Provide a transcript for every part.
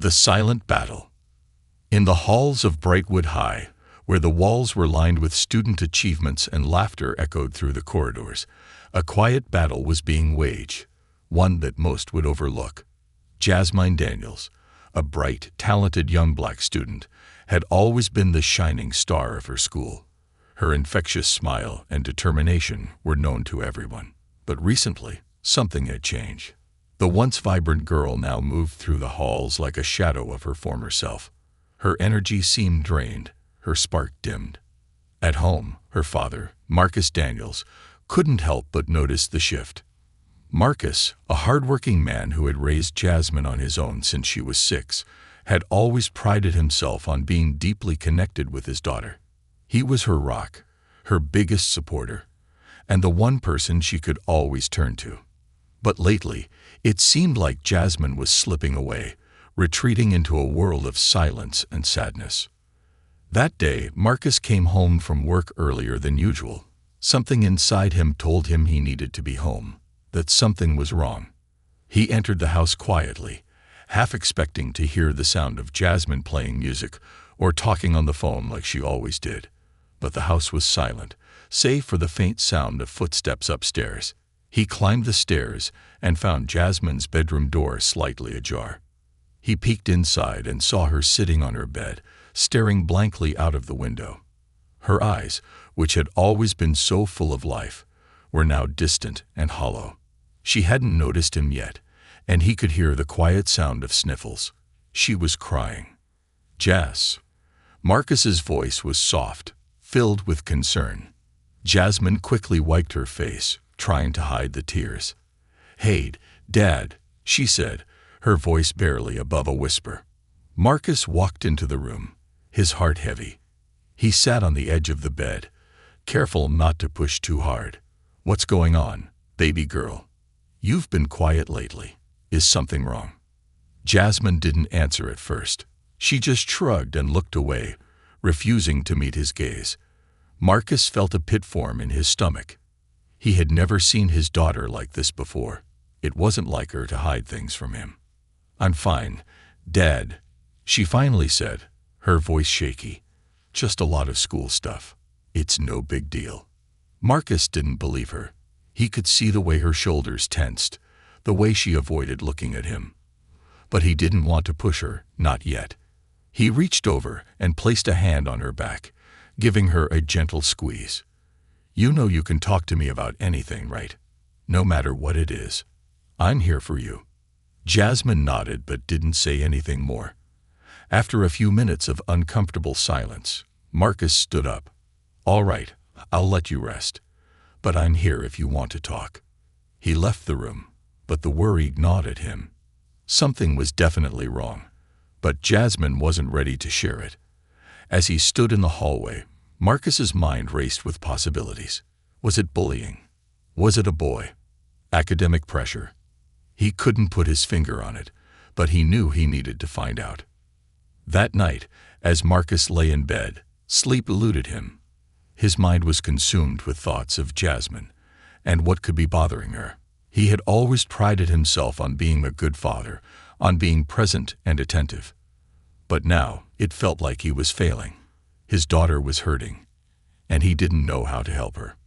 The silent battle. In the halls of Brightwood High, where the walls were lined with student achievements and laughter echoed through the corridors, a quiet battle was being waged, one that most would overlook. Jasmine Daniels, a bright, talented young black student, had always been the shining star of her school. Her infectious smile and determination were known to everyone. But recently, something had changed. The once vibrant girl now moved through the halls like a shadow of her former self. Her energy seemed drained, her spark dimmed. At home, her father, Marcus Daniels, couldn't help but notice the shift. Marcus, a hardworking man who had raised Jasmine on his own since she was 6, had always prided himself on being deeply connected with his daughter. He was her rock, her biggest supporter, and the one person she could always turn to. But lately, it seemed like Jasmine was slipping away, retreating into a world of silence and sadness. That day, Marcus came home from work earlier than usual. Something inside him told him he needed to be home, that something was wrong. He entered the house quietly, half expecting to hear the sound of Jasmine playing music or talking on the phone like she always did. But the house was silent, save for the faint sound of footsteps upstairs. He climbed the stairs and found Jasmine's bedroom door slightly ajar. He peeked inside and saw her sitting on her bed, staring blankly out of the window. Her eyes, which had always been so full of life, were now distant and hollow. She hadn't noticed him yet, and he could hear the quiet sound of sniffles. She was crying. "Jas." Marcus's voice was soft, filled with concern. Jasmine quickly wiped her face, trying to hide the tears. "Hey, Dad," she said, her voice barely above a whisper. Marcus walked into the room, his heart heavy. He sat on the edge of the bed, careful not to push too hard. "What's going on, baby girl? You've been quiet lately. Is something wrong?" Jasmine didn't answer at first. She just shrugged and looked away, refusing to meet his gaze. Marcus felt a pit form in his stomach. He had never seen his daughter like this before. It wasn't like her to hide things from him. "I'm fine, Dad," she finally said, her voice shaky. "Just a lot of school stuff. It's no big deal." Marcus didn't believe her. He could see the way her shoulders tensed, the way she avoided looking at him. But he didn't want to push her, not yet. He reached over and placed a hand on her back, giving her a gentle squeeze. "You know you can talk to me about anything, right? No matter what it is. I'm here for you." Jasmine nodded but didn't say anything more. After a few minutes of uncomfortable silence, Marcus stood up. "All right, I'll let you rest. But I'm here if you want to talk." He left the room, but the worry gnawed at him. Something was definitely wrong, but Jasmine wasn't ready to share it. As he stood in the hallway, Marcus's mind raced with possibilities. Was it bullying? Was it a boy? Academic pressure? He couldn't put his finger on it, but he knew he needed to find out. That night, as Marcus lay in bed, sleep eluded him. His mind was consumed with thoughts of Jasmine and what could be bothering her. He had always prided himself on being a good father, on being present and attentive. But now it felt like he was failing. His daughter was hurting, and he didn't know how to help her.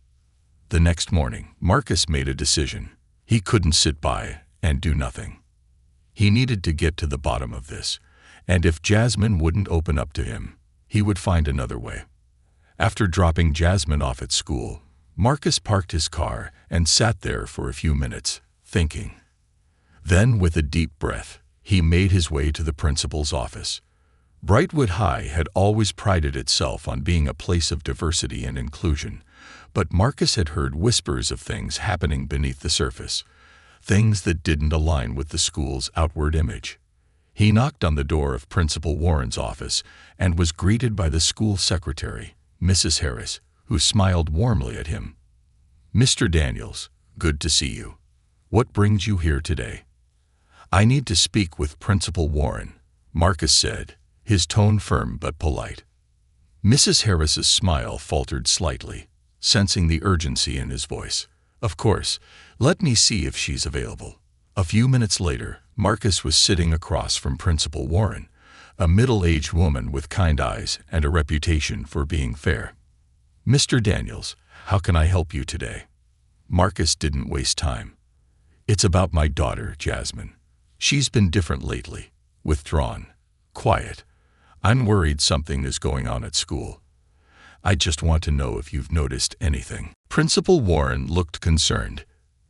The next morning, Marcus made a decision. He couldn't sit by and do nothing. He needed to get to the bottom of this, and if Jasmine wouldn't open up to him, he would find another way. After dropping Jasmine off at school, Marcus parked his car and sat there for a few minutes, thinking. Then, with a deep breath, he made his way to the principal's office. Brightwood High had always prided itself on being a place of diversity and inclusion, but Marcus had heard whispers of things happening beneath the surface, things that didn't align with the school's outward image. He knocked on the door of Principal Warren's office and was greeted by the school secretary, Mrs. Harris, who smiled warmly at him. "Mr. Daniels, good to see you. What brings you here today?" "I need to speak with Principal Warren," Marcus said, his tone firm but polite. Mrs. Harris's smile faltered slightly, sensing the urgency in his voice. "Of course, let me see if she's available." A few minutes later, Marcus was sitting across from Principal Warren, a middle-aged woman with kind eyes and a reputation for being fair. "Mr. Daniels, how can I help you today?" Marcus didn't waste time. "It's about my daughter, Jasmine. She's been different lately, withdrawn, quiet. I'm worried something is going on at school. I just want to know if you've noticed anything." Principal Warren looked concerned.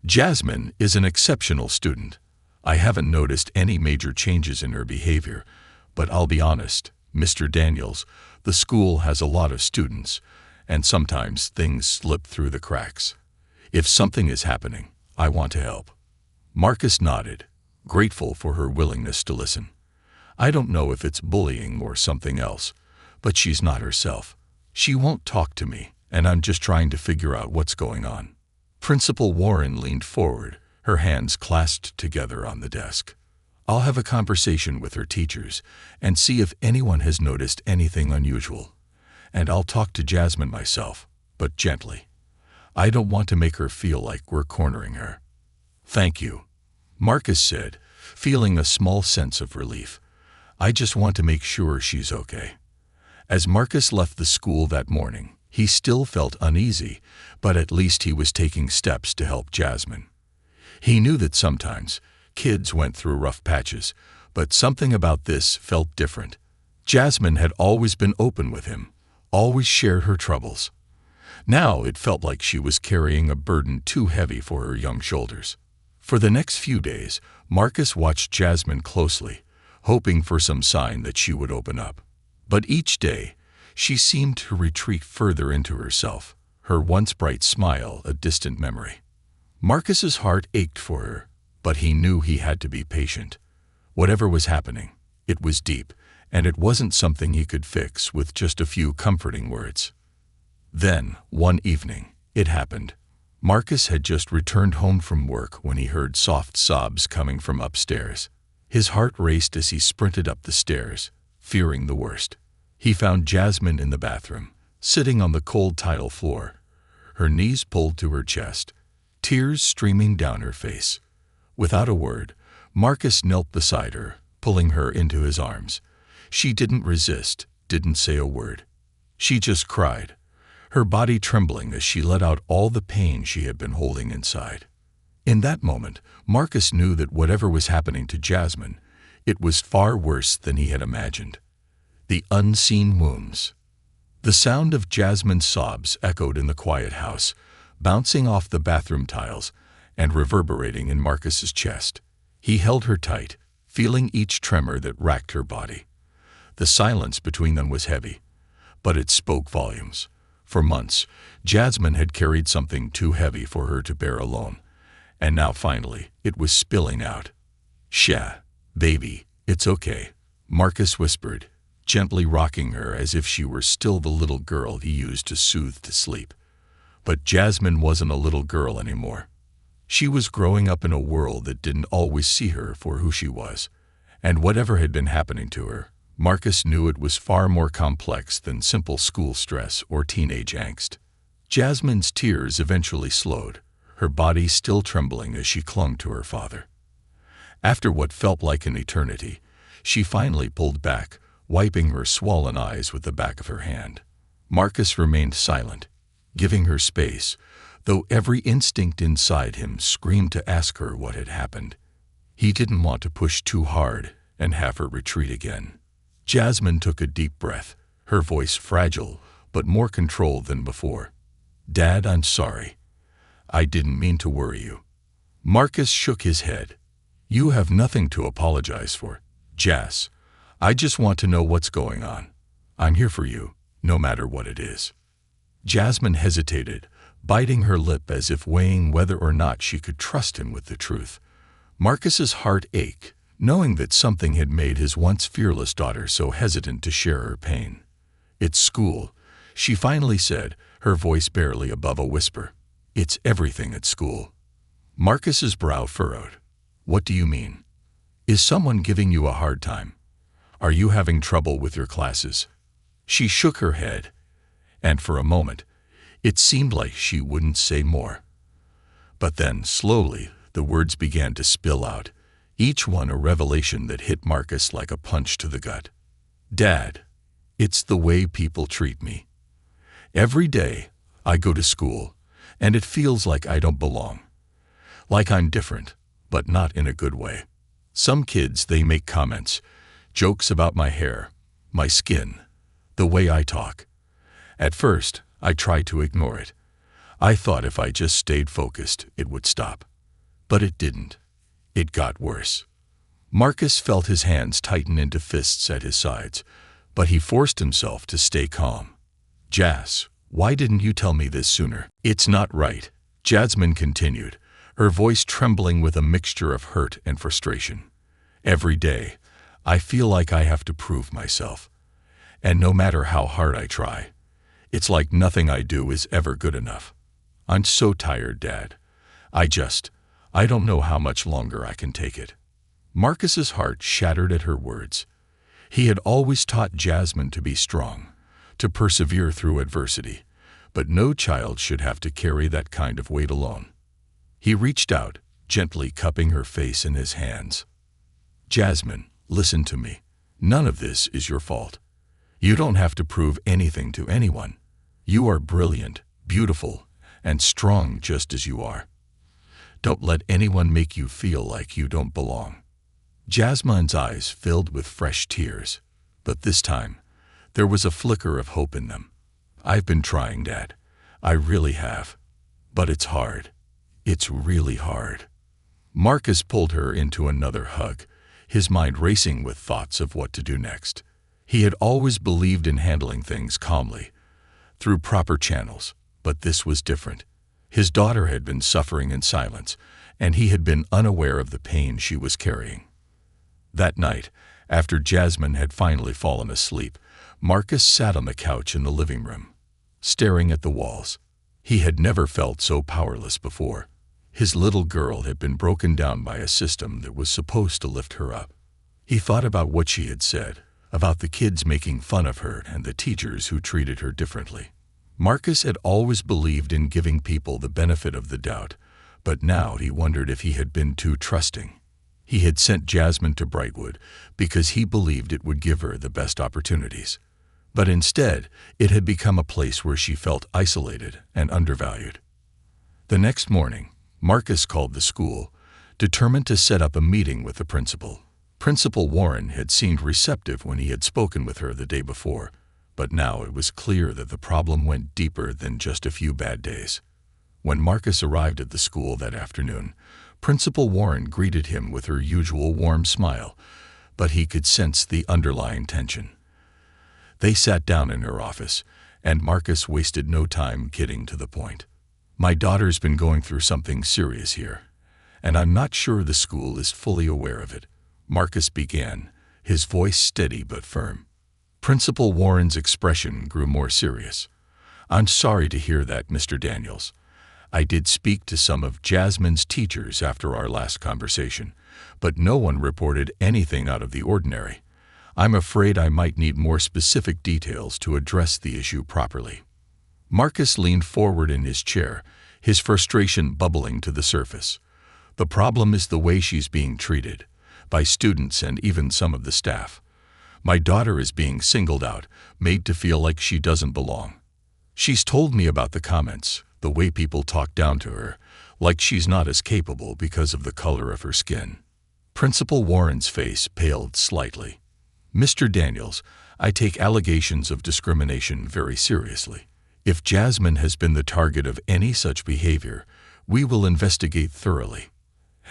"Jasmine is an exceptional student. I haven't noticed any major changes in her behavior, but I'll be honest, Mr. Daniels, the school has a lot of students, and sometimes things slip through the cracks. If something is happening, I want to help." Marcus nodded, grateful for her willingness to listen. "I don't know if it's bullying or something else, but she's not herself. She won't talk to me, and I'm just trying to figure out what's going on." Principal Warren leaned forward, her hands clasped together on the desk. "I'll have a conversation with her teachers and see if anyone has noticed anything unusual. And I'll talk to Jasmine myself, but gently. I don't want to make her feel like we're cornering her." "Thank you," Marcus said, feeling a small sense of relief. "I just want to make sure she's okay." As Marcus left the school that morning, he still felt uneasy, but at least he was taking steps to help Jasmine. He knew that sometimes kids went through rough patches, but something about this felt different. Jasmine had always been open with him, always shared her troubles. Now it felt like she was carrying a burden too heavy for her young shoulders. For the next few days, Marcus watched Jasmine closely, hoping for some sign that she would open up. But each day, she seemed to retreat further into herself, her once bright smile a distant memory. Marcus's heart ached for her, but he knew he had to be patient. Whatever was happening, it was deep, and it wasn't something he could fix with just a few comforting words. Then, one evening, it happened. Marcus had just returned home from work when he heard soft sobs coming from upstairs. His heart raced as he sprinted up the stairs, fearing the worst. He found Jasmine in the bathroom, sitting on the cold tile floor, her knees pulled to her chest, tears streaming down her face. Without a word, Marcus knelt beside her, pulling her into his arms. She didn't resist, didn't say a word. She just cried, her body trembling as she let out all the pain she had been holding inside. In that moment, Marcus knew that whatever was happening to Jasmine, it was far worse than he had imagined. The unseen wounds. The sound of Jasmine's sobs echoed in the quiet house, bouncing off the bathroom tiles and reverberating in Marcus's chest. He held her tight, feeling each tremor that racked her body. The silence between them was heavy, but it spoke volumes. For months, Jasmine had carried something too heavy for her to bear alone, and now finally it was spilling out. "Sha, baby, it's okay," Marcus whispered, gently rocking her as if she were still the little girl he used to soothe to sleep. But Jasmine wasn't a little girl anymore. She was growing up in a world that didn't always see her for who she was, and whatever had been happening to her, Marcus knew it was far more complex than simple school stress or teenage angst. Jasmine's tears eventually slowed, her body still trembling as she clung to her father. After what felt like an eternity, she finally pulled back, wiping her swollen eyes with the back of her hand. Marcus remained silent, giving her space, though every instinct inside him screamed to ask her what had happened. He didn't want to push too hard and have her retreat again. Jasmine took a deep breath, her voice fragile but more controlled than before. "Dad, I'm sorry. I didn't mean to worry you." Marcus shook his head. "You have nothing to apologize for, Jas. I just want to know what's going on. I'm here for you, no matter what it is." Jasmine hesitated, biting her lip as if weighing whether or not she could trust him with the truth. Marcus's heart ached, knowing that something had made his once fearless daughter so hesitant to share her pain. "It's school," she finally said, her voice barely above a whisper. "It's everything at school." Marcus's brow furrowed. "What do you mean? Is someone giving you a hard time? Are you having trouble with your classes?" She shook her head, and for a moment, it seemed like she wouldn't say more. But then, slowly, the words began to spill out. each one a revelation that hit Marcus like a punch to the gut. "Dad, it's the way people treat me. Every day, I go to school, and it feels like I don't belong. Like I'm different, but not in a good way. Some kids, they make comments, jokes about my hair, my skin, the way I talk. At first, I tried to ignore it. I thought if I just stayed focused, it would stop. But it didn't. It got worse." Marcus felt his hands tighten into fists at his sides, but he forced himself to stay calm. "Jas, why didn't you tell me this sooner?" "It's not right," Jasmine continued, her voice trembling with a mixture of hurt and frustration. "Every day, I feel like I have to prove myself. And no matter how hard I try, it's like nothing I do is ever good enough. I'm so tired, Dad. I don't know how much longer I can take it." Marcus's heart shattered at her words. He had always taught Jasmine to be strong, to persevere through adversity, but no child should have to carry that kind of weight alone. He reached out, gently cupping her face in his hands. "Jasmine, listen to me. None of this is your fault. You don't have to prove anything to anyone. You are brilliant, beautiful, and strong just as you are. Don't let anyone make you feel like you don't belong." Jasmine's eyes filled with fresh tears, but this time, there was a flicker of hope in them. "I've been trying, Dad. I really have. But it's hard. It's really hard." Marcus pulled her into another hug, his mind racing with thoughts of what to do next. He had always believed in handling things calmly, through proper channels, but this was different. His daughter had been suffering in silence, and he had been unaware of the pain she was carrying. That night, after Jasmine had finally fallen asleep, Marcus sat on the couch in the living room, staring at the walls. He had never felt so powerless before. His little girl had been broken down by a system that was supposed to lift her up. He thought about what she had said, about the kids making fun of her and the teachers who treated her differently. Marcus had always believed in giving people the benefit of the doubt, but now he wondered if he had been too trusting. He had sent Jasmine to Brightwood because he believed it would give her the best opportunities. But instead, it had become a place where she felt isolated and undervalued. The next morning, Marcus called the school, determined to set up a meeting with the principal. Principal Warren had seemed receptive when he had spoken with her the day before, but now it was clear that the problem went deeper than just a few bad days. When Marcus arrived at the school that afternoon, Principal Warren greeted him with her usual warm smile, but he could sense the underlying tension. They sat down in her office, and Marcus wasted no time getting to the point. "My daughter's been going through something serious here, and I'm not sure the school is fully aware of it," Marcus began, his voice steady but firm. Principal Warren's expression grew more serious. "I'm sorry to hear that, Mr. Daniels. I did speak to some of Jasmine's teachers after our last conversation, but no one reported anything out of the ordinary. I'm afraid I might need more specific details to address the issue properly." Marcus leaned forward in his chair, his frustration bubbling to the surface. "The problem is the way she's being treated, by students and even some of the staff. My daughter is being singled out, made to feel like she doesn't belong. She's told me about the comments, the way people talk down to her, like she's not as capable because of the color of her skin." Principal Warren's face paled slightly. "Mr. Daniels, I take allegations of discrimination very seriously. If Jasmine has been the target of any such behavior, we will investigate thoroughly."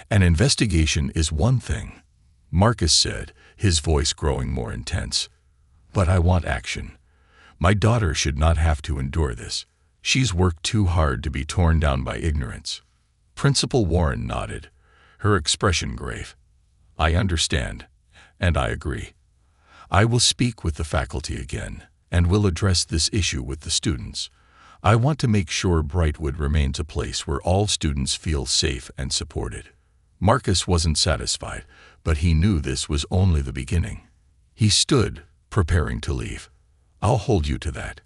"An investigation is one thing," Marcus said, his voice growing more intense. "But I want action. My daughter should not have to endure this. She's worked too hard to be torn down by ignorance." Principal Warren nodded, her expression grave. "I understand, and I agree. I will speak with the faculty again, and will address this issue with the students. I want to make sure Brightwood remains a place where all students feel safe and supported." Marcus wasn't satisfied, but he knew this was only the beginning. He stood, preparing to leave. "I'll hold you to that.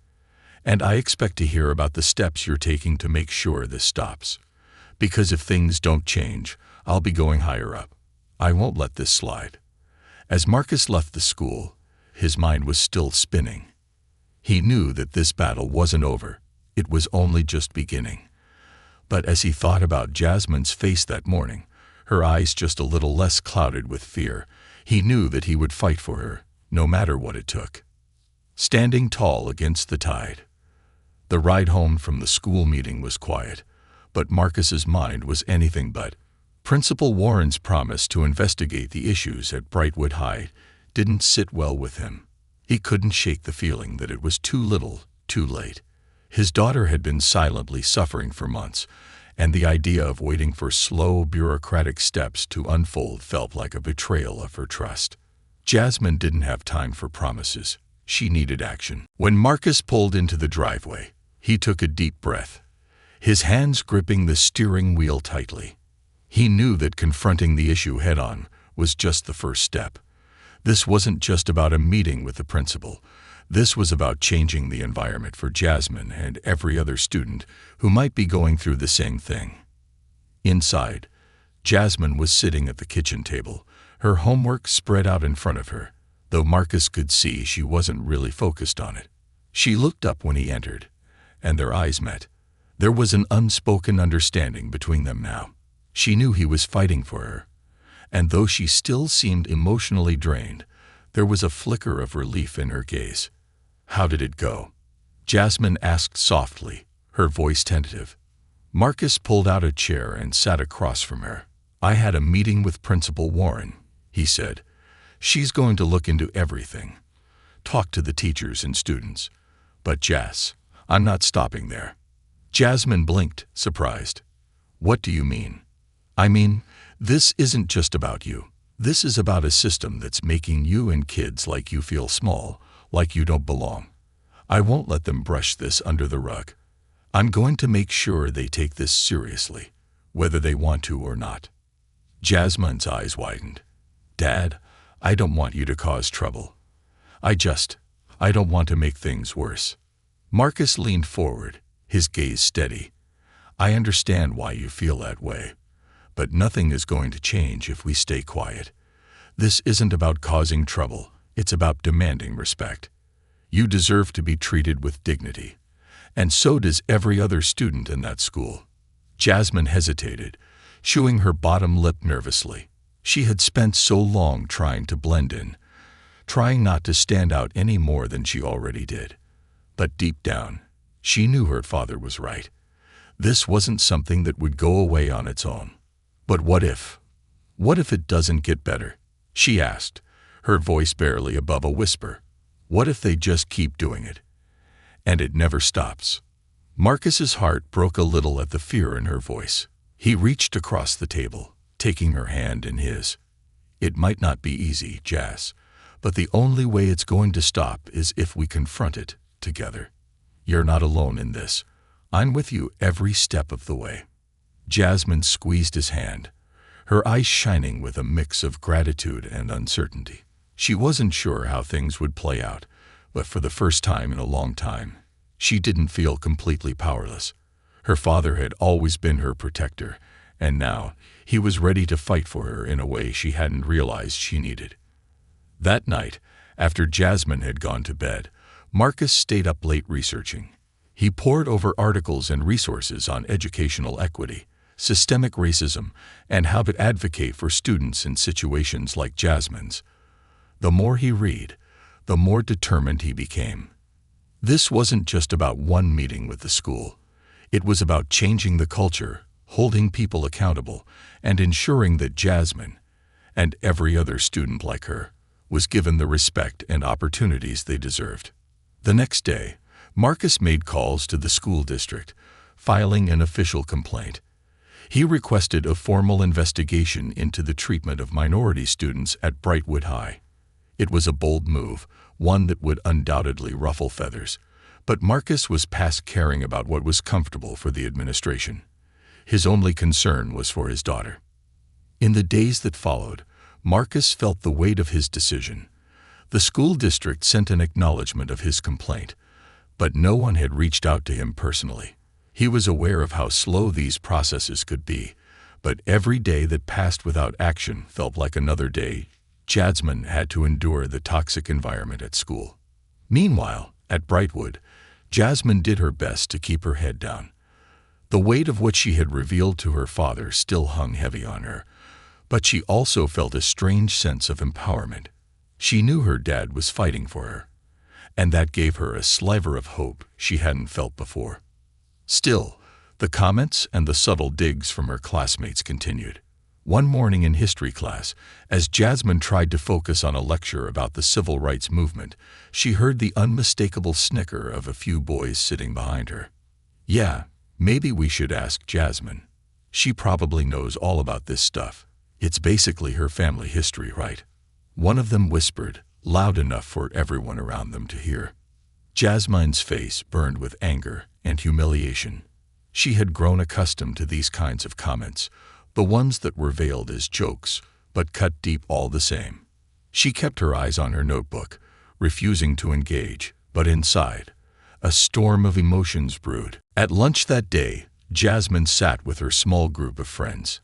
And I expect to hear about the steps you're taking to make sure this stops. Because if things don't change, I'll be going higher up. I won't let this slide." As Marcus left the school, his mind was still spinning. He knew that this battle wasn't over. It was only just beginning. But as he thought about Jasmine's face that morning, her eyes just a little less clouded with fear, he knew that he would fight for her, no matter what it took. Standing tall against the tide. The ride home from the school meeting was quiet, but Marcus's mind was anything but. Principal Warren's promise to investigate the issues at Brightwood High didn't sit well with him. He couldn't shake the feeling that it was too little, too late. His daughter had been silently suffering for months, and the idea of waiting for slow, bureaucratic steps to unfold felt like a betrayal of her trust. Jasmine didn't have time for promises. She needed action. When Marcus pulled into the driveway, he took a deep breath, his hands gripping the steering wheel tightly. He knew that confronting the issue head-on was just the first step. This wasn't just about a meeting with the principal. This was about changing the environment for Jasmine and every other student who might be going through the same thing. Inside, Jasmine was sitting at the kitchen table, her homework spread out in front of her, though Marcus could see she wasn't really focused on it. She looked up when he entered, and their eyes met. There was an unspoken understanding between them now. She knew he was fighting for her, and though she still seemed emotionally drained, there was a flicker of relief in her gaze. "How did it go?" Jasmine asked softly, her voice tentative. Marcus pulled out a chair and sat across from her. "I had a meeting with Principal Warren," he said. "She's going to look into everything, talk to the teachers and students. But Jas, I'm not stopping there." Jasmine blinked, surprised. "What do you mean?" "I mean, this isn't just about you. This is about a system that's making you and kids like you feel small, like you don't belong. I won't let them brush this under the rug. I'm going to make sure they take this seriously, whether they want to or not." Jasmine's eyes widened. "Dad, I don't want you to cause trouble. I don't want to make things worse." Marcus leaned forward, his gaze steady. "I understand why you feel that way. But nothing is going to change if we stay quiet. This isn't about causing trouble. It's about demanding respect. You deserve to be treated with dignity. And so does every other student in that school." Jasmine hesitated, chewing her bottom lip nervously. She had spent so long trying to blend in, trying not to stand out any more than she already did. But deep down, she knew her father was right. This wasn't something that would go away on its own. "But what if? What if it doesn't get better?" she asked, her voice barely above a whisper. "What if they just keep doing it? And it never stops?" Marcus's heart broke a little at the fear in her voice. He reached across the table, taking her hand in his. "It might not be easy, Jas, but the only way it's going to stop is if we confront it together. You're not alone in this. I'm with you every step of the way." Jasmine squeezed his hand, her eyes shining with a mix of gratitude and uncertainty. She wasn't sure how things would play out, but for the first time in a long time, she didn't feel completely powerless. Her father had always been her protector, and now he was ready to fight for her in a way she hadn't realized she needed. That night, after Jasmine had gone to bed, Marcus stayed up late researching. He pored over articles and resources on educational equity, systemic racism, and how to advocate for students in situations like Jasmine's. The more he read, the more determined he became. This wasn't just about one meeting with the school. It was about changing the culture, holding people accountable, and ensuring that Jasmine, and every other student like her, was given the respect and opportunities they deserved. The next day, Marcus made calls to the school district, filing an official complaint. He requested a formal investigation into the treatment of minority students at Brightwood High. It was a bold move, one that would undoubtedly ruffle feathers, but Marcus was past caring about what was comfortable for the administration. His only concern was for his daughter. In the days that followed, Marcus felt the weight of his decision. The school district sent an acknowledgement of his complaint, but no one had reached out to him personally. He was aware of how slow these processes could be, But every day that passed without action felt like another day Jasmine had to endure the toxic environment at school. Meanwhile, at Brightwood, Jasmine did her best to keep her head down. The weight of what she had revealed to her father still hung heavy on her, but she also felt a strange sense of empowerment. She knew her dad was fighting for her, and that gave her a sliver of hope she hadn't felt before. Still, the comments and the subtle digs from her classmates continued. One morning in history class, as Jasmine tried to focus on a lecture about the civil rights movement, she heard the unmistakable snicker of a few boys sitting behind her. "Yeah, maybe we should ask Jasmine. She probably knows all about this stuff. It's basically her family history, right?" One of them whispered, loud enough for everyone around them to hear. Jasmine's face burned with anger and humiliation. She had grown accustomed to these kinds of comments, the ones that were veiled as jokes, but cut deep all the same. She kept her eyes on her notebook, refusing to engage, but inside, a storm of emotions brewed. At lunch that day, Jasmine sat with her small group of friends.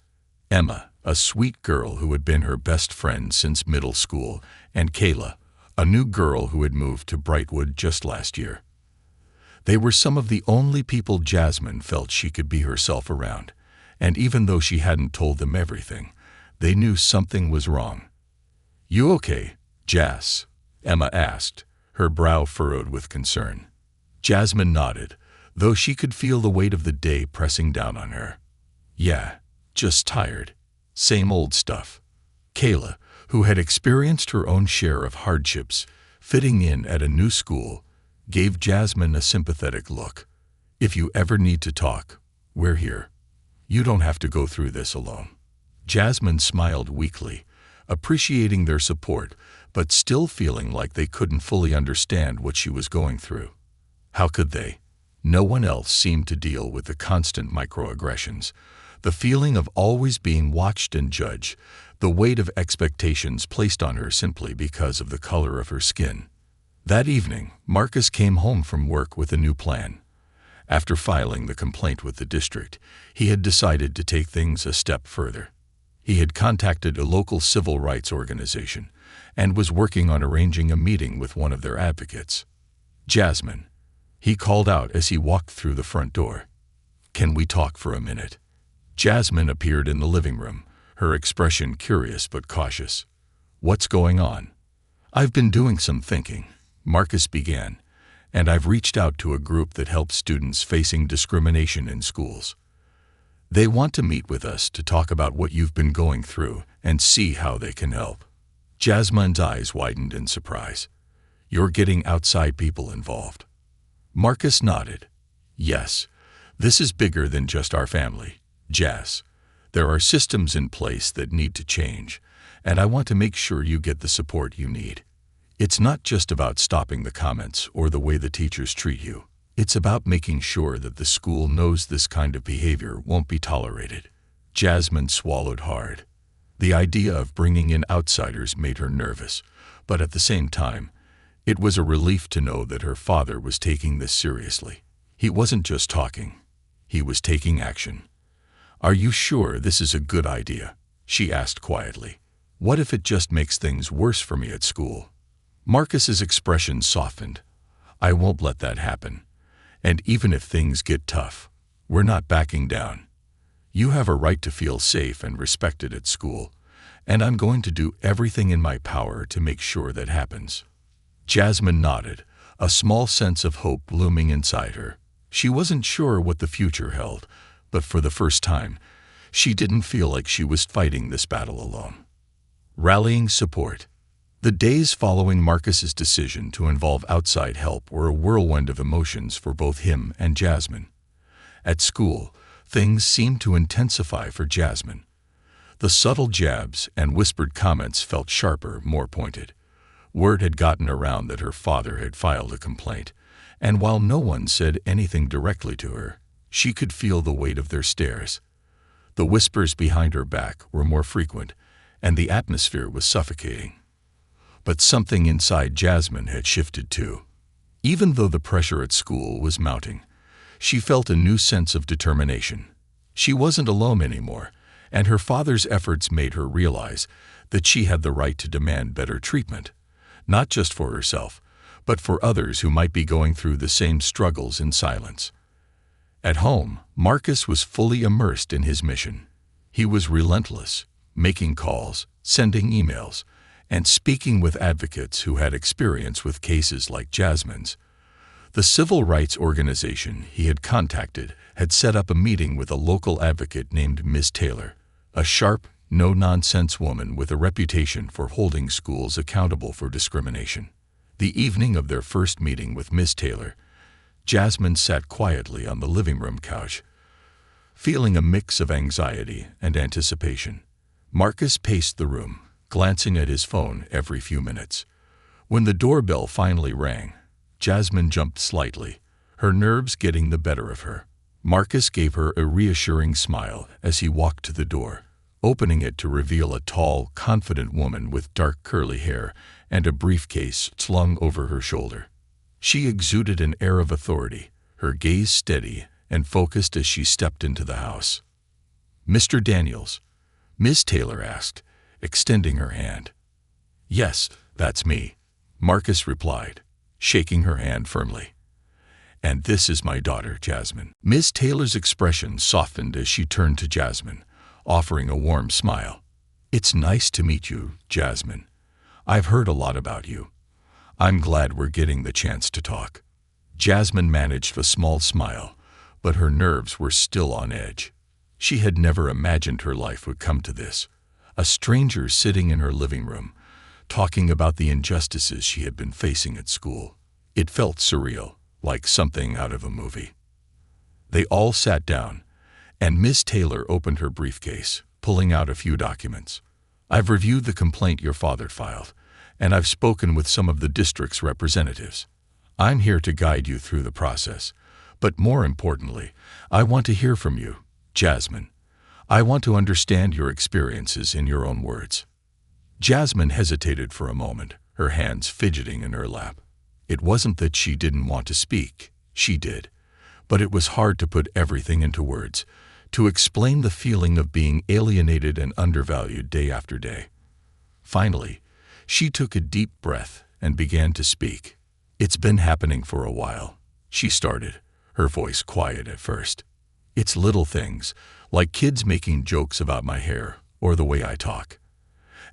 Emma, a sweet girl who had been her best friend since middle school, and Kayla, a new girl who had moved to Brightwood just last year. They were some of the only people Jasmine felt she could be herself around, and even though she hadn't told them everything, they knew something was wrong. "You okay, Jas?" Emma asked, her brow furrowed with concern. Jasmine nodded, though she could feel the weight of the day pressing down on her. "Yeah, just tired. Same old stuff." Kayla, who had experienced her own share of hardships, fitting in at a new school, gave Jasmine a sympathetic look. "If you ever need to talk, we're here. You don't have to go through this alone." Jasmine smiled weakly, appreciating their support, but still feeling like they couldn't fully understand what she was going through. How could they? No one else seemed to deal with the constant microaggressions, the feeling of always being watched and judged, the weight of expectations placed on her simply because of the color of her skin. That evening, Marcus came home from work with a new plan. After filing the complaint with the district, he had decided to take things a step further. He had contacted a local civil rights organization and was working on arranging a meeting with one of their advocates. "Jasmine," he called out as he walked through the front door. "Can we talk for a minute?" Jasmine appeared in the living room, her expression curious but cautious. "What's going on?" "I've been doing some thinking," Marcus began, "and I've reached out to a group that helps students facing discrimination in schools. They want to meet with us to talk about what you've been going through and see how they can help." Jasmine's eyes widened in surprise. "You're getting outside people involved?" Marcus nodded. "Yes, this is bigger than just our family, Jas. There are systems in place that need to change, and I want to make sure you get the support you need. It's not just about stopping the comments or the way the teachers treat you. It's about making sure that the school knows this kind of behavior won't be tolerated." Jasmine swallowed hard. The idea of bringing in outsiders made her nervous, but at the same time, it was a relief to know that her father was taking this seriously. He wasn't just talking. He was taking action. "Are you sure this is a good idea?" she asked quietly. "What if it just makes things worse for me at school?" Marcus's expression softened. "I won't let that happen. And even if things get tough, we're not backing down. You have a right to feel safe and respected at school, and I'm going to do everything in my power to make sure that happens." Jasmine nodded, a small sense of hope blooming inside her. She wasn't sure what the future held, but for the first time, she didn't feel like she was fighting this battle alone. Rallying support. The days following Marcus's decision to involve outside help were a whirlwind of emotions for both him and Jasmine. At school, things seemed to intensify for Jasmine. The subtle jabs and whispered comments felt sharper, more pointed. Word had gotten around that her father had filed a complaint, and while no one said anything directly to her, she could feel the weight of their stares. The whispers behind her back were more frequent, and the atmosphere was suffocating. But something inside Jasmine had shifted too. Even though the pressure at school was mounting, she felt a new sense of determination. She wasn't alone anymore, and her father's efforts made her realize that she had the right to demand better treatment, not just for herself, but for others who might be going through the same struggles in silence. At home, Marcus was fully immersed in his mission. He was relentless, making calls, sending emails, and speaking with advocates who had experience with cases like Jasmine's. The civil rights organization he had contacted had set up a meeting with a local advocate named Miss Taylor, a sharp, no-nonsense woman with a reputation for holding schools accountable for discrimination. The evening of their first meeting with Miss Taylor, Jasmine sat quietly on the living room couch, feeling a mix of anxiety and anticipation. Marcus paced the room, glancing at his phone every few minutes. When the doorbell finally rang, Jasmine jumped slightly, her nerves getting the better of her. Marcus gave her a reassuring smile as he walked to the door, opening it to reveal a tall, confident woman with dark curly hair and a briefcase slung over her shoulder. She exuded an air of authority, her gaze steady and focused as she stepped into the house. "Mr. Daniels?" Miss Taylor asked, extending her hand. "Yes, that's me," Marcus replied, shaking her hand firmly. "And this is my daughter, Jasmine." Miss Taylor's expression softened as she turned to Jasmine, offering a warm smile. "It's nice to meet you, Jasmine. I've heard a lot about you. I'm glad we're getting the chance to talk." Jasmine managed a small smile, but her nerves were still on edge. She had never imagined her life would come to this. A stranger sitting in her living room, talking about the injustices she had been facing at school. It felt surreal, like something out of a movie. They all sat down, and Miss Taylor opened her briefcase, pulling out a few documents. "I've reviewed the complaint your father filed, and I've spoken with some of the district's representatives. I'm here to guide you through the process, but more importantly, I want to hear from you, Jasmine. I want to understand your experiences in your own words." Jasmine hesitated for a moment, her hands fidgeting in her lap. It wasn't that she didn't want to speak, she did, but it was hard to put everything into words, to explain the feeling of being alienated and undervalued day after day. Finally, she took a deep breath and began to speak. "It's been happening for a while," she started, her voice quiet at first. "It's little things, like kids making jokes about my hair or the way I talk.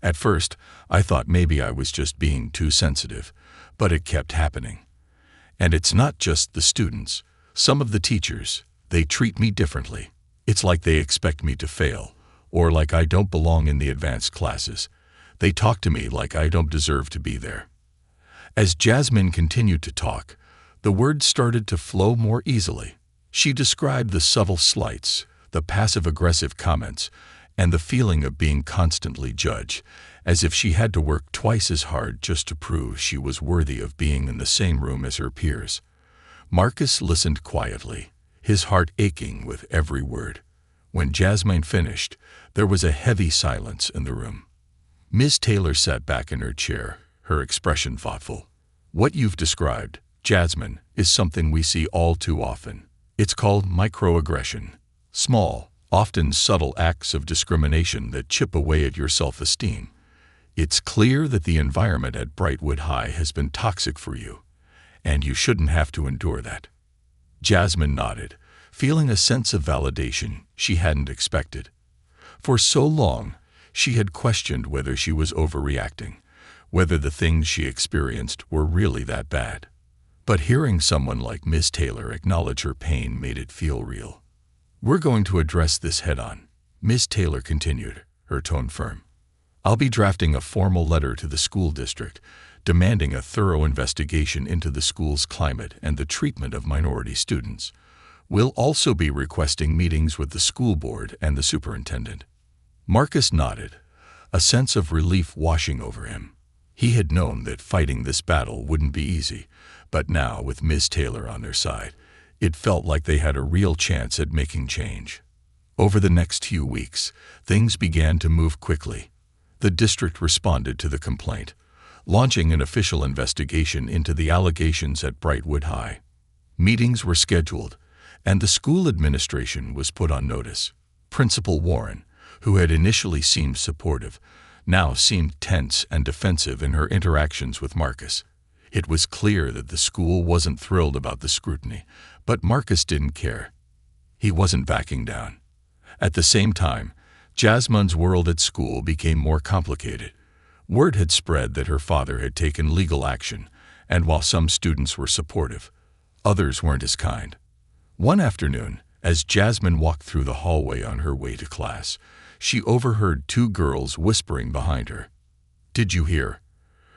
At first, I thought maybe I was just being too sensitive, but it kept happening. And it's not just the students. Some of the teachers, they treat me differently. It's like they expect me to fail, or like I don't belong in the advanced classes. They talk to me like I don't deserve to be there." As Jasmine continued to talk, the words started to flow more easily. She described the subtle slights, the passive-aggressive comments, and the feeling of being constantly judged, as if she had to work twice as hard just to prove she was worthy of being in the same room as her peers. Marcus listened quietly, his heart aching with every word. When Jasmine finished, there was a heavy silence in the room. Miss Taylor sat back in her chair, her expression thoughtful. "What you've described, Jasmine, is something we see all too often. It's called microaggression. Small, often subtle acts of discrimination that chip away at your self-esteem. It's clear that the environment at Brightwood High has been toxic for you, and you shouldn't have to endure that." Jasmine nodded, feeling a sense of validation she hadn't expected. For so long, she had questioned whether she was overreacting, whether the things she experienced were really that bad. But hearing someone like Miss Taylor acknowledge her pain made it feel real. "We're going to address this head-on," Miss Taylor continued, her tone firm. "I'll be drafting a formal letter to the school district, demanding a thorough investigation into the school's climate and the treatment of minority students. We'll also be requesting meetings with the school board and the superintendent." Marcus nodded, a sense of relief washing over him. He had known that fighting this battle wouldn't be easy, but now, with Miss Taylor on their side, it felt like they had a real chance at making change. Over the next few weeks, things began to move quickly. The district responded to the complaint, launching an official investigation into the allegations at Brightwood High. Meetings were scheduled, and the school administration was put on notice. Principal Warren, who had initially seemed supportive, now seemed tense and defensive in her interactions with Marcus. It was clear that the school wasn't thrilled about the scrutiny, but Marcus didn't care. He wasn't backing down. At the same time, Jasmine's world at school became more complicated. Word had spread that her father had taken legal action, and while some students were supportive, others weren't as kind. One afternoon, as Jasmine walked through the hallway on her way to class, she overheard two girls whispering behind her. "Did you hear?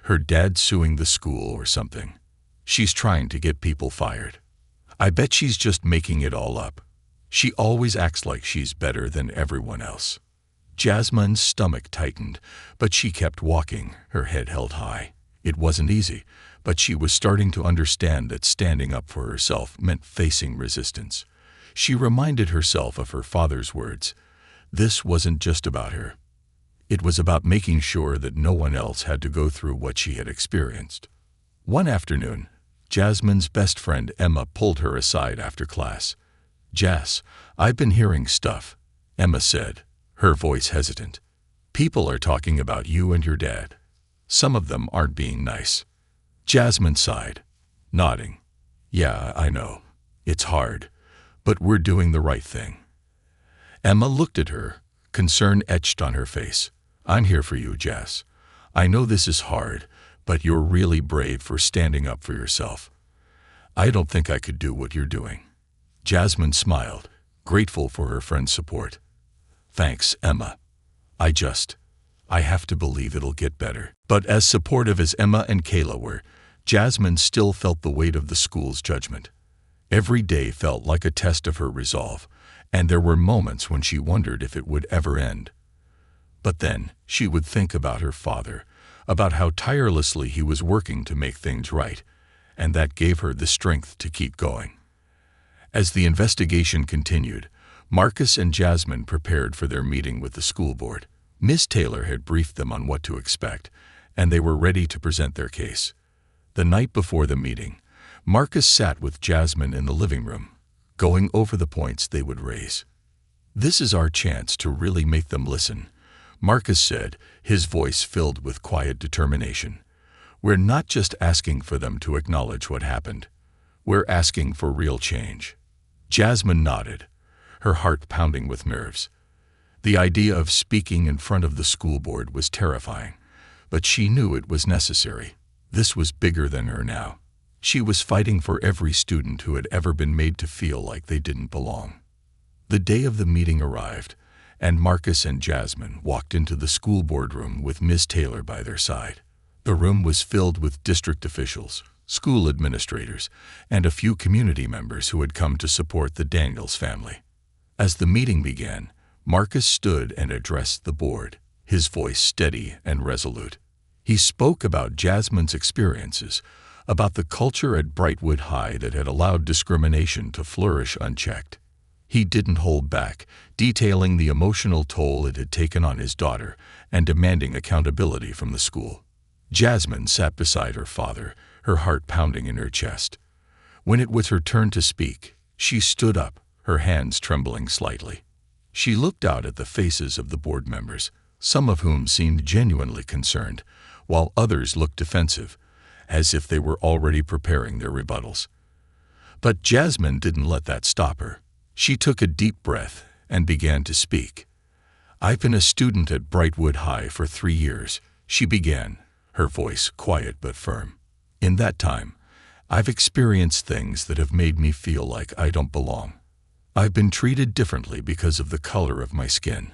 Her dad's suing the school or something. She's trying to get people fired. I bet she's just making it all up. She always acts like she's better than everyone else." Jasmine's stomach tightened, but she kept walking, her head held high. It wasn't easy, but she was starting to understand that standing up for herself meant facing resistance. She reminded herself of her father's words. This wasn't just about her. It was about making sure that no one else had to go through what she had experienced. One afternoon, Jasmine's best friend Emma pulled her aside after class. "Jas, I've been hearing stuff," Emma said, her voice hesitant. "People are talking about you and your dad. Some of them aren't being nice." Jasmine sighed, nodding. "Yeah, I know. It's hard, but we're doing the right thing." Emma looked at her, concern etched on her face. "I'm here for you, Jas. I know this is hard, but you're really brave for standing up for yourself. I don't think I could do what you're doing." Jasmine smiled, grateful for her friend's support. "Thanks, Emma. I have to believe it'll get better." But as supportive as Emma and Kayla were, Jasmine still felt the weight of the school's judgment. Every day felt like a test of her resolve, and there were moments when she wondered if it would ever end. But then she would think about her father, about how tirelessly he was working to make things right, and that gave her the strength to keep going. As the investigation continued, Marcus and Jasmine prepared for their meeting with the school board. Miss Taylor had briefed them on what to expect, and they were ready to present their case. The night before the meeting, Marcus sat with Jasmine in the living room, going over the points they would raise. "This is our chance to really make them listen," Marcus said, his voice filled with quiet determination. "We're not just asking for them to acknowledge what happened. We're asking for real change." Jasmine nodded, her heart pounding with nerves. The idea of speaking in front of the school board was terrifying, but she knew it was necessary. This was bigger than her now. She was fighting for every student who had ever been made to feel like they didn't belong. The day of the meeting arrived, and Marcus and Jasmine walked into the school boardroom with Miss Taylor by their side. The room was filled with district officials, school administrators, and a few community members who had come to support the Daniels family. As the meeting began, Marcus stood and addressed the board, his voice steady and resolute. He spoke about Jasmine's experiences, about the culture at Brightwood High that had allowed discrimination to flourish unchecked. He didn't hold back, detailing the emotional toll it had taken on his daughter and demanding accountability from the school. Jasmine sat beside her father, her heart pounding in her chest. When it was her turn to speak, she stood up, her hands trembling slightly. She looked out at the faces of the board members, some of whom seemed genuinely concerned, while others looked defensive, as if they were already preparing their rebuttals. But Jasmine didn't let that stop her. She took a deep breath and began to speak. "I've been a student at Brightwood High for 3 years," she began, her voice quiet but firm. "In that time, I've experienced things that have made me feel like I don't belong. I've been treated differently because of the color of my skin.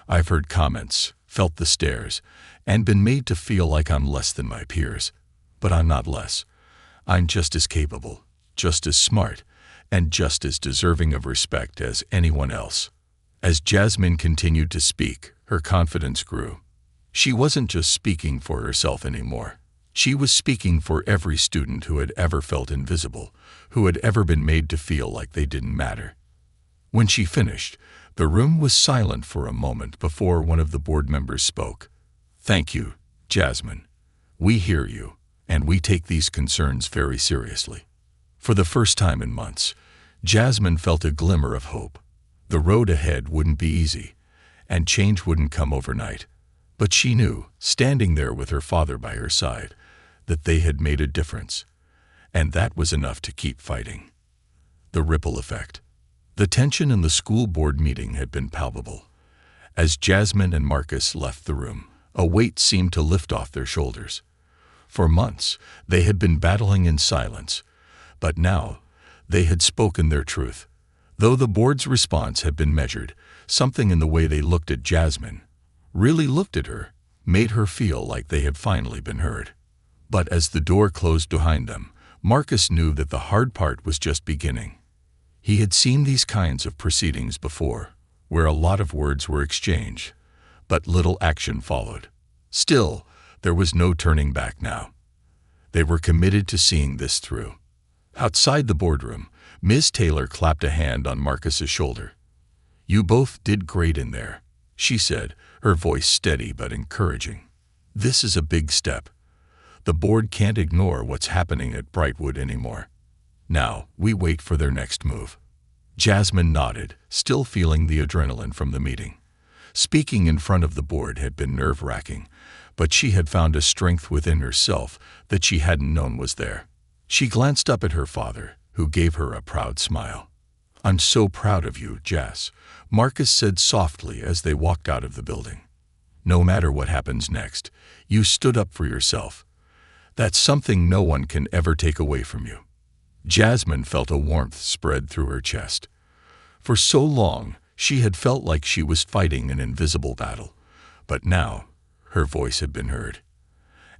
I've heard comments, felt the stares, and been made to feel like I'm less than my peers. But I'm not less. I'm just as capable, just as smart, and just as deserving of respect as anyone else." As Jasmine continued to speak, her confidence grew. She wasn't just speaking for herself anymore. She was speaking for every student who had ever felt invisible, who had ever been made to feel like they didn't matter. When she finished, the room was silent for a moment before one of the board members spoke. "Thank you, Jasmine. We hear you, and we take these concerns very seriously." For the first time in months, Jasmine felt a glimmer of hope. The road ahead wouldn't be easy, and change wouldn't come overnight. But she knew, standing there with her father by her side, that they had made a difference, and that was enough to keep fighting. The ripple effect. The tension in the school board meeting had been palpable. As Jasmine and Marcus left the room, a weight seemed to lift off their shoulders. For months, they had been battling in silence, but now they had spoken their truth. Though the board's response had been measured, something in the way they looked at Jasmine, really looked at her, made her feel like they had finally been heard. But as the door closed behind them, Marcus knew that the hard part was just beginning. He had seen these kinds of proceedings before, where a lot of words were exchanged, but little action followed. Still, there was no turning back now. They were committed to seeing this through. Outside the boardroom, Ms. Taylor clapped a hand on Marcus's shoulder. "You both did great in there," she said, her voice steady but encouraging. "This is a big step. The board can't ignore what's happening at Brightwood anymore. Now, we wait for their next move." Jasmine nodded, still feeling the adrenaline from the meeting. Speaking in front of the board had been nerve-wracking, but she had found a strength within herself that she hadn't known was there. She glanced up at her father, who gave her a proud smile. "I'm so proud of you, Jas," Marcus said softly as they walked out of the building. "No matter what happens next, you stood up for yourself. That's something no one can ever take away from you." Jasmine felt a warmth spread through her chest. For so long, she had felt like she was fighting an invisible battle, but now her voice had been heard.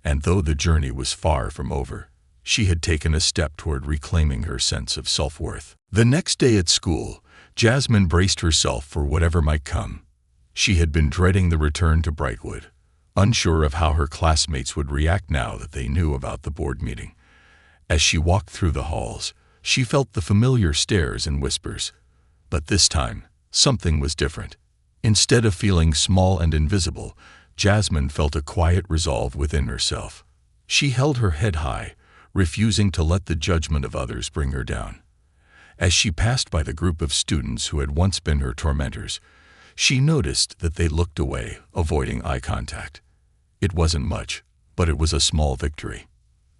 And though the journey was far from over, she had taken a step toward reclaiming her sense of self-worth. The next day at school, Jasmine braced herself for whatever might come. She had been dreading the return to Brightwood, unsure of how her classmates would react now that they knew about the board meeting. As she walked through the halls, she felt the familiar stares and whispers. But this time, something was different. Instead of feeling small and invisible, Jasmine felt a quiet resolve within herself. She held her head high, refusing to let the judgment of others bring her down. As she passed by the group of students who had once been her tormentors, she noticed that they looked away, avoiding eye contact. It wasn't much, but it was a small victory.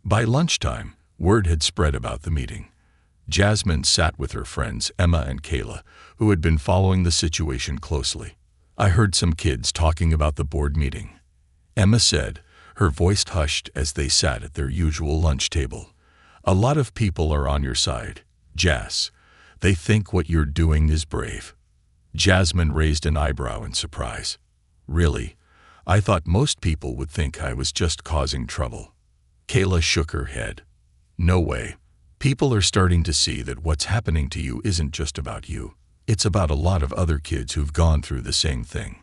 By lunchtime, word had spread about the meeting. Jasmine sat with her friends Emma and Kayla, who had been following the situation closely. "I heard some kids talking about the board meeting," Emma said, her voice hushed as they sat at their usual lunch table. "A lot of people are on your side, Jas. They think what you're doing is brave." Jasmine raised an eyebrow in surprise. "Really? I thought most people would think I was just causing trouble." Kayla shook her head. "No way. People are starting to see that what's happening to you isn't just about you. It's about a lot of other kids who've gone through the same thing.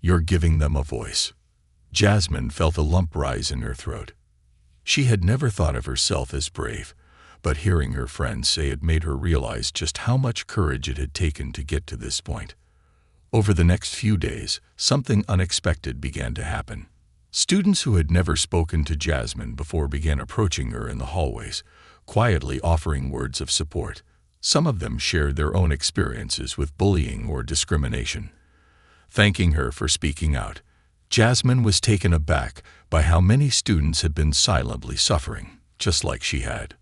You're giving them a voice." Jasmine felt a lump rise in her throat. She had never thought of herself as brave, but hearing her friends say it made her realize just how much courage it had taken to get to this point. Over the next few days, something unexpected began to happen. Students who had never spoken to Jasmine before began approaching her in the hallways, quietly offering words of support. Some of them shared their own experiences with bullying or discrimination. Thanking her for speaking out, Jasmine was taken aback by how many students had been silently suffering, just like she had.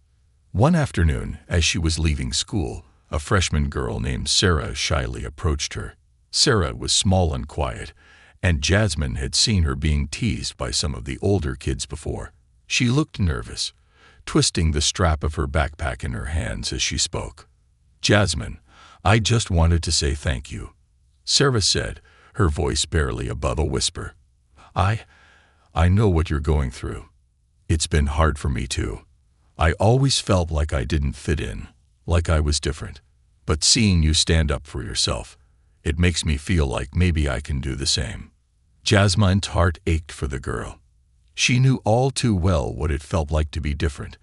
One afternoon, as she was leaving school, a freshman girl named Sarah shyly approached her. Sarah was small and quiet, and Jasmine had seen her being teased by some of the older kids before. She looked nervous, twisting the strap of her backpack in her hands as she spoke. "Jasmine, I just wanted to say thank you," Sarah said, her voice barely above a whisper. I know what you're going through. It's been hard for me too. I always felt like I didn't fit in, like I was different. But seeing you stand up for yourself, it makes me feel like maybe I can do the same." Jasmine's heart ached for the girl. She knew all too well what it felt like to be different,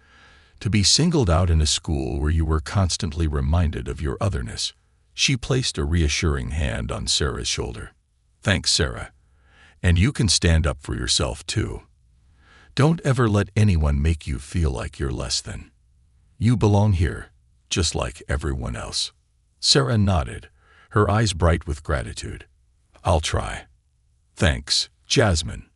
to be singled out in a school where you were constantly reminded of your otherness. She placed a reassuring hand on Sarah's shoulder. "Thanks, Sarah. And you can stand up for yourself too. Don't ever let anyone make you feel like you're less than. You belong here, just like everyone else." Sarah nodded, her eyes bright with gratitude. I'll try. Thanks, Jasmine.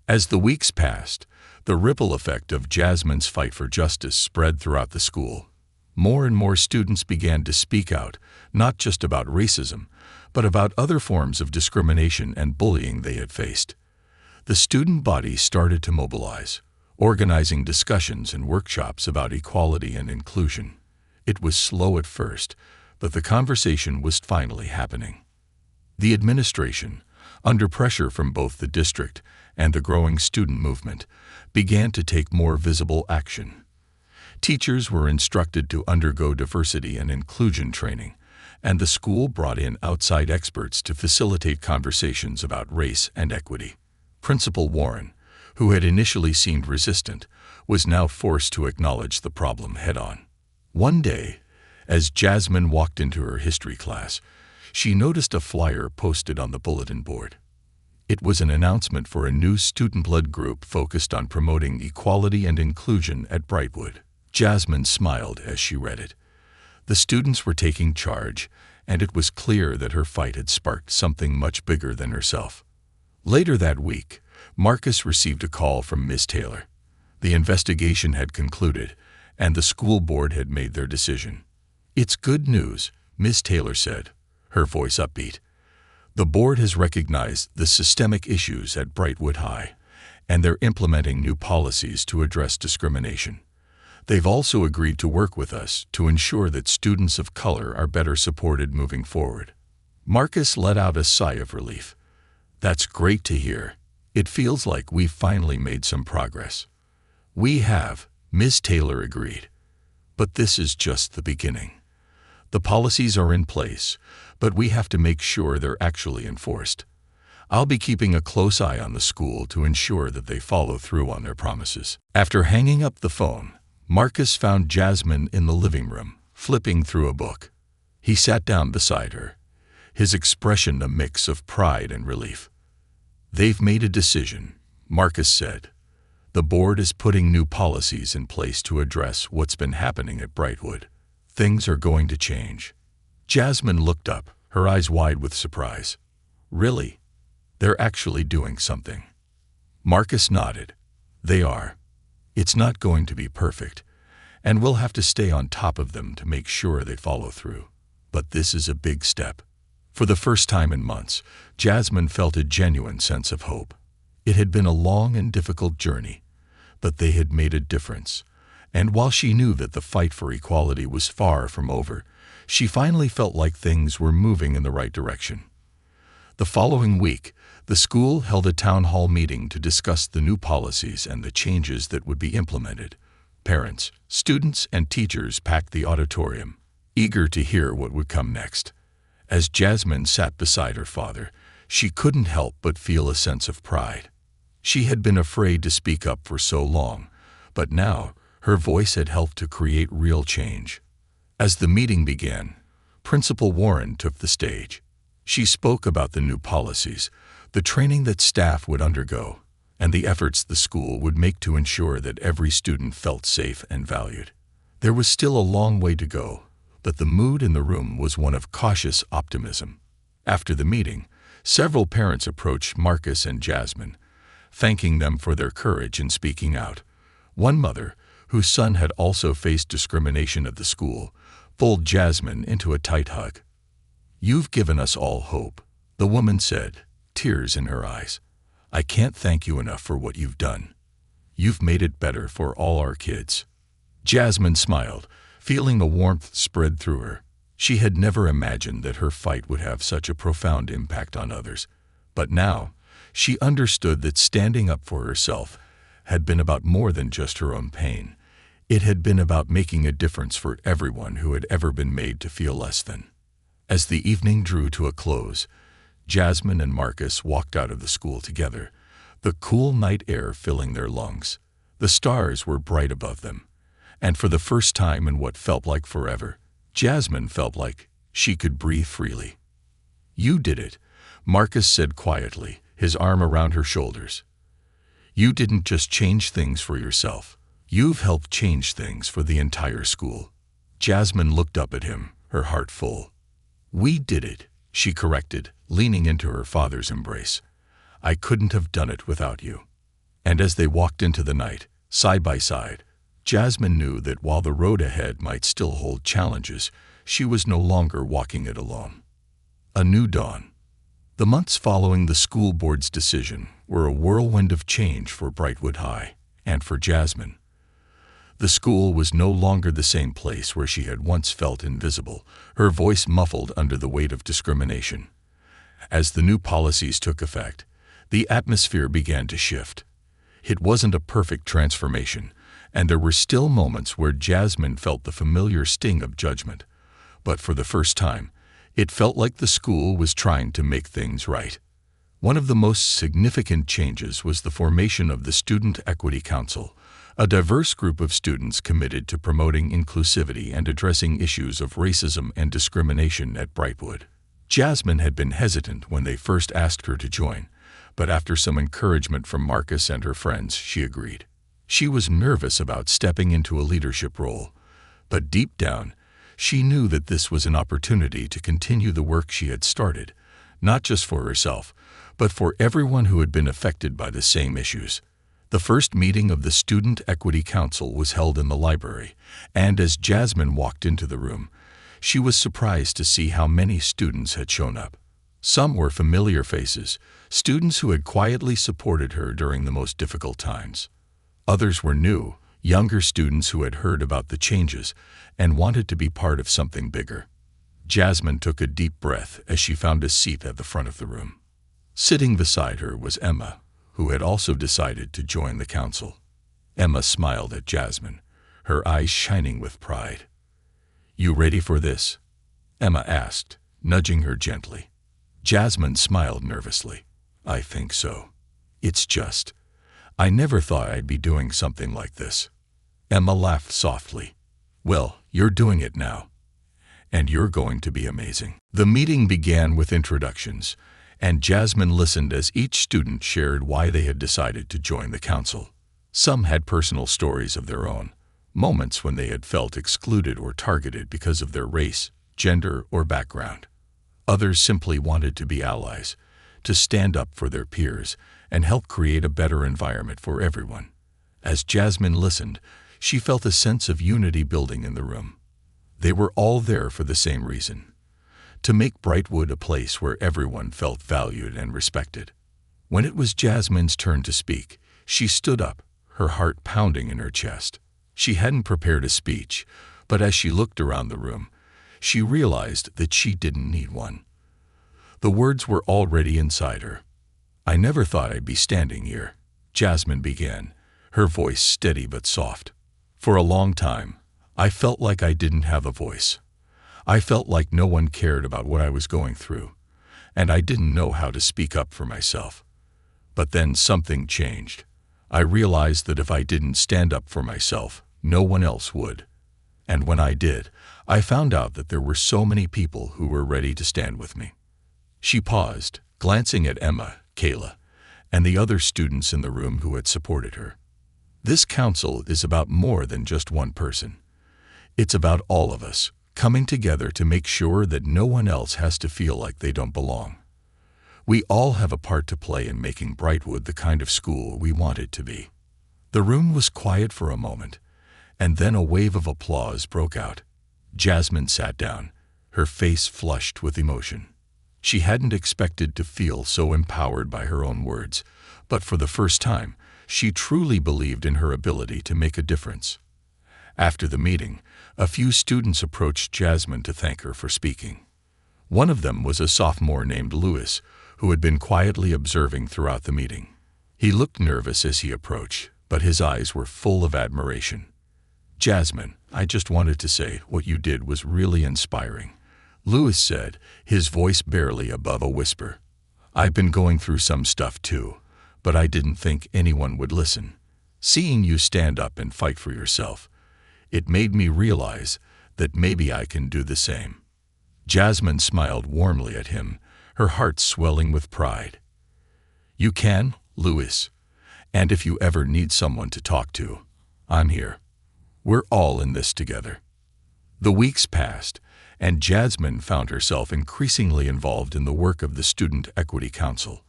As the weeks passed, the ripple effect of Jasmine's fight for justice spread throughout the school. More and more students began to speak out, not just about racism, but about other forms of discrimination and bullying they had faced. The student body started to mobilize, organizing discussions and workshops about equality and inclusion. It was slow at first, but the conversation was finally happening. The administration, under pressure from both the district and the growing student movement, began to take more visible action. Teachers were instructed to undergo diversity and inclusion training, and the school brought in outside experts to facilitate conversations about race and equity. Principal Warren, who had initially seemed resistant, was now forced to acknowledge the problem head-on. One day, as Jasmine walked into her history class, she noticed a flyer posted on the bulletin board. It was an announcement for a new student-led group focused on promoting equality and inclusion at Brightwood. Jasmine smiled as she read it. The students were taking charge, and it was clear that her fight had sparked something much bigger than herself. Later that week, Marcus received a call from Ms. Taylor. The investigation had concluded, and the school board had made their decision. "It's good news," Ms. Taylor said, her voice upbeat. "The board has recognized the systemic issues at Brightwood High, and they're implementing new policies to address discrimination. They've also agreed to work with us to ensure that students of color are better supported moving forward." Marcus let out a sigh of relief. "That's great to hear. It feels like we've finally made some progress." "We have," Ms. Taylor agreed. "But this is just the beginning. The policies are in place, but we have to make sure they're actually enforced. I'll be keeping a close eye on the school to ensure that they follow through on their promises." After hanging up the phone, Marcus found Jasmine in the living room, flipping through a book. He sat down beside her, his expression a mix of pride and relief. "They've made a decision," Marcus said. "The board is putting new policies in place to address what's been happening at Brightwood. Things are going to change." Jasmine looked up, her eyes wide with surprise. "Really? They're actually doing something?" Marcus nodded. "They are. It's not going to be perfect, and we'll have to stay on top of them to make sure they follow through. But this is a big step." For the first time in months, Jasmine felt a genuine sense of hope. It had been a long and difficult journey, but they had made a difference. And while she knew that the fight for equality was far from over, she finally felt like things were moving in the right direction. The following week, the school held a town hall meeting to discuss the new policies and the changes that would be implemented. Parents, students, and teachers packed the auditorium, eager to hear what would come next. As Jasmine sat beside her father, she couldn't help but feel a sense of pride. She had been afraid to speak up for so long, but now her voice had helped to create real change. As the meeting began, Principal Warren took the stage. She spoke about the new policies, the training that staff would undergo, and the efforts the school would make to ensure that every student felt safe and valued. There was still a long way to go, but the mood in the room was one of cautious optimism. After the meeting, several parents approached Marcus and Jasmine, thanking them for their courage in speaking out. One mother, whose son had also faced discrimination at the school, pulled Jasmine into a tight hug. "You've given us all hope," the woman said, tears in her eyes. "I can't thank you enough for what you've done. You've made it better for all our kids." Jasmine smiled, feeling a warmth spread through her. She had never imagined that her fight would have such a profound impact on others. But now, she understood that standing up for herself had been about more than just her own pain. It had been about making a difference for everyone who had ever been made to feel less than. As the evening drew to a close, Jasmine and Marcus walked out of the school together, the cool night air filling their lungs. The stars were bright above them, and for the first time in what felt like forever, Jasmine felt like she could breathe freely. "You did it," Marcus said quietly, his arm around her shoulders. "You didn't just change things for yourself. You've helped change things for the entire school." Jasmine looked up at him, her heart full. "We did it," she corrected, leaning into her father's embrace. "I couldn't have done it without you." And as they walked into the night, side by side, Jasmine knew that while the road ahead might still hold challenges, she was no longer walking it alone. A new dawn. The months following the school board's decision were a whirlwind of change for Brightwood High, and for Jasmine. The school was no longer the same place where she had once felt invisible, her voice muffled under the weight of discrimination. As the new policies took effect, the atmosphere began to shift. It wasn't a perfect transformation, and there were still moments where Jasmine felt the familiar sting of judgment. But for the first time, it felt like the school was trying to make things right. One of the most significant changes was the formation of the Student Equity Council, a diverse group of students committed to promoting inclusivity and addressing issues of racism and discrimination at Brightwood. Jasmine had been hesitant when they first asked her to join, but after some encouragement from Marcus and her friends, she agreed. She was nervous about stepping into a leadership role, but deep down, she knew that this was an opportunity to continue the work she had started, not just for herself, but for everyone who had been affected by the same issues. The first meeting of the Student Equity Council was held in the library, and as Jasmine walked into the room, she was surprised to see how many students had shown up. Some were familiar faces, students who had quietly supported her during the most difficult times. Others were new, younger students who had heard about the changes and wanted to be part of something bigger. Jasmine took a deep breath as she found a seat at the front of the room. Sitting beside her was Emma, who had also decided to join the council. Emma smiled at Jasmine, her eyes shining with pride. "You ready for this?" Emma asked, nudging her gently. Jasmine smiled nervously. "I think so. I never thought I'd be doing something like this." Emma laughed softly. "Well, you're doing it now. And you're going to be amazing." The meeting began with introductions, and Jasmine listened as each student shared why they had decided to join the council. Some had personal stories of their own, moments when they had felt excluded or targeted because of their race, gender, or background. Others simply wanted to be allies, to stand up for their peers and help create a better environment for everyone. As Jasmine listened, she felt a sense of unity building in the room. They were all there for the same reason: to make Brightwood a place where everyone felt valued and respected. When it was Jasmine's turn to speak, she stood up, her heart pounding in her chest. She hadn't prepared a speech, but as she looked around the room, she realized that she didn't need one. The words were already inside her. "I never thought I'd be standing here," Jasmine began, her voice steady but soft. "For a long time, I felt like I didn't have a voice. I felt like no one cared about what I was going through, and I didn't know how to speak up for myself. But then something changed. I realized that if I didn't stand up for myself, no one else would. And when I did, I found out that there were so many people who were ready to stand with me." She paused, glancing at Emma, Kayla, and the other students in the room who had supported her. This council is about more than just one person. It's about all of us, coming together to make sure that no one else has to feel like they don't belong. We all have a part to play in making Brightwood the kind of school we want it to be. The room was quiet for a moment, and then a wave of applause broke out. Jasmine sat down, her face flushed with emotion. She hadn't expected to feel so empowered by her own words, but for the first time, she truly believed in her ability to make a difference. After the meeting, a few students approached Jasmine to thank her for speaking. One of them was a sophomore named Louis, who had been quietly observing throughout the meeting. He looked nervous as he approached, but his eyes were full of admiration. "Jasmine, I just wanted to say what you did was really inspiring," Louis said, his voice barely above a whisper. "I've been going through some stuff too, but I didn't think anyone would listen. Seeing you stand up and fight for yourself, it made me realize that maybe I can do the same." Jasmine smiled warmly at him, her heart swelling with pride. "You can, Louis, and if you ever need someone to talk to, I'm here. We're all in this together." The weeks passed, and Jasmine found herself increasingly involved in the work of the Student Equity Council.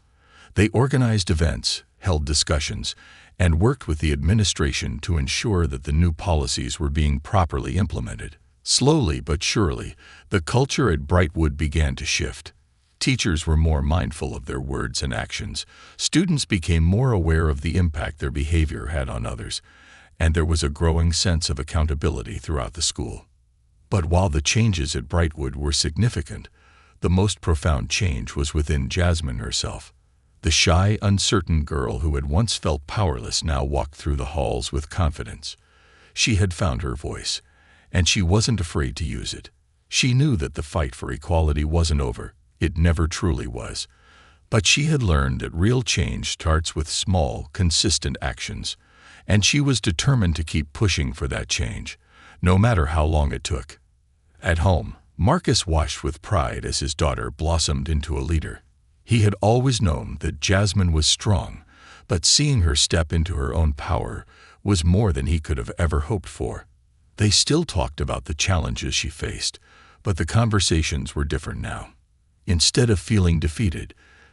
They organized events, held discussions, and worked with the administration to ensure that the new policies were being properly implemented. Slowly but surely, the culture at Brightwood began to shift. Teachers were more mindful of their words and actions, students became more aware of the impact their behavior had on others, and there was a growing sense of accountability throughout the school. But while the changes at Brightwood were significant, the most profound change was within Jasmine herself. The shy, uncertain girl who had once felt powerless now walked through the halls with confidence. She had found her voice, and she wasn't afraid to use it. She knew that the fight for equality wasn't over. It never truly was. But she had learned that real change starts with small, consistent actions, and she was determined to keep pushing for that change, no matter how long it took. At home, Marcus watched with pride as his daughter blossomed into a leader. He had always known that Jasmine was strong, but seeing her step into her own power was more than he could have ever hoped for. They still talked about the challenges she faced, but the conversations were different now. Instead of feeling defeated,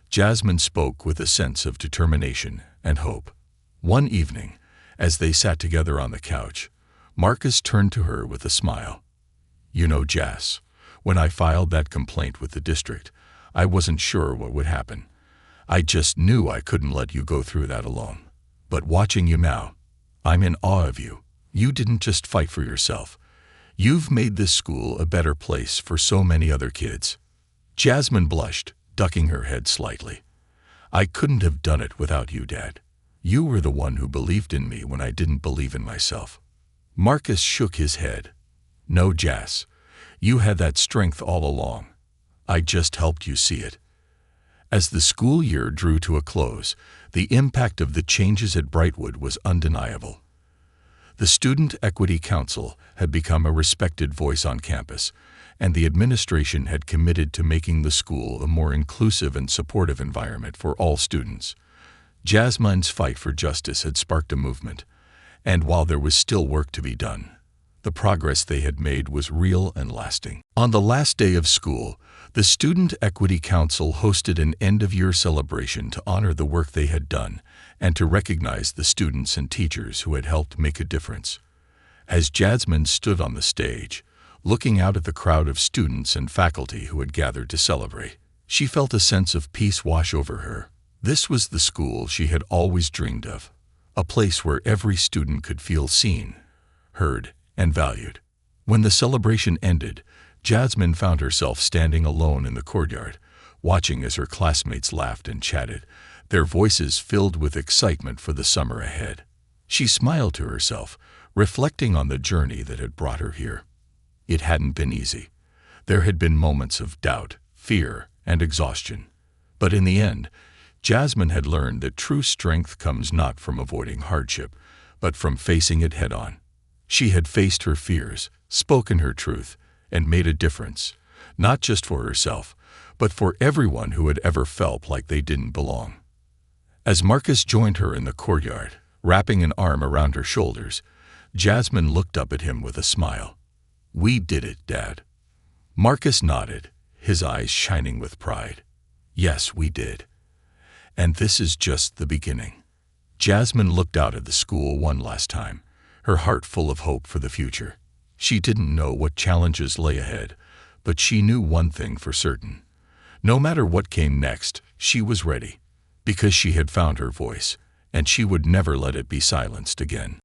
Jasmine spoke with a sense of determination and hope. One evening, as they sat together on the couch, Marcus turned to her with a smile. "You know, Jas, when I filed that complaint with the district, I wasn't sure what would happen. I just knew I couldn't let you go through that alone. But watching you now, I'm in awe of you. You didn't just fight for yourself. You've made this school a better place for so many other kids." Jasmine blushed, ducking her head slightly. "I couldn't have done it without you, Dad. You were the one who believed in me when I didn't believe in myself." Marcus shook his head. "No, Jas, you had that strength all along. I just helped you see it." As the school year drew to a close, the impact of the changes at Brightwood was undeniable. The Student Equity Council had become a respected voice on campus, and the administration had committed to making the school a more inclusive and supportive environment for all students. Jasmine's fight for justice had sparked a movement, and while there was still work to be done, the progress they had made was real and lasting. On the last day of school, the Student Equity Council hosted an end-of-year celebration to honor the work they had done and to recognize the students and teachers who had helped make a difference. As Jasmine stood on the stage, looking out at the crowd of students and faculty who had gathered to celebrate, she felt a sense of peace wash over her. This was the school she had always dreamed of, a place where every student could feel seen, heard, and valued. When the celebration ended, Jasmine found herself standing alone in the courtyard, watching as her classmates laughed and chatted, their voices filled with excitement for the summer ahead. She smiled to herself, reflecting on the journey that had brought her here. It hadn't been easy. There had been moments of doubt, fear, and exhaustion. But in the end, Jasmine had learned that true strength comes not from avoiding hardship, but from facing it head-on. She had faced her fears, spoken her truth, and made a difference, not just for herself, but for everyone who had ever felt like they didn't belong. As Marcus joined her in the courtyard, wrapping an arm around her shoulders, Jasmine looked up at him with a smile. "We did it, Dad." Marcus nodded, his eyes shining with pride. "Yes, we did. And this is just the beginning." Jasmine looked out at the school one last time, her heart full of hope for the future. She didn't know what challenges lay ahead, but she knew one thing for certain. No matter what came next, she was ready, because she had found her voice, and she would never let it be silenced again.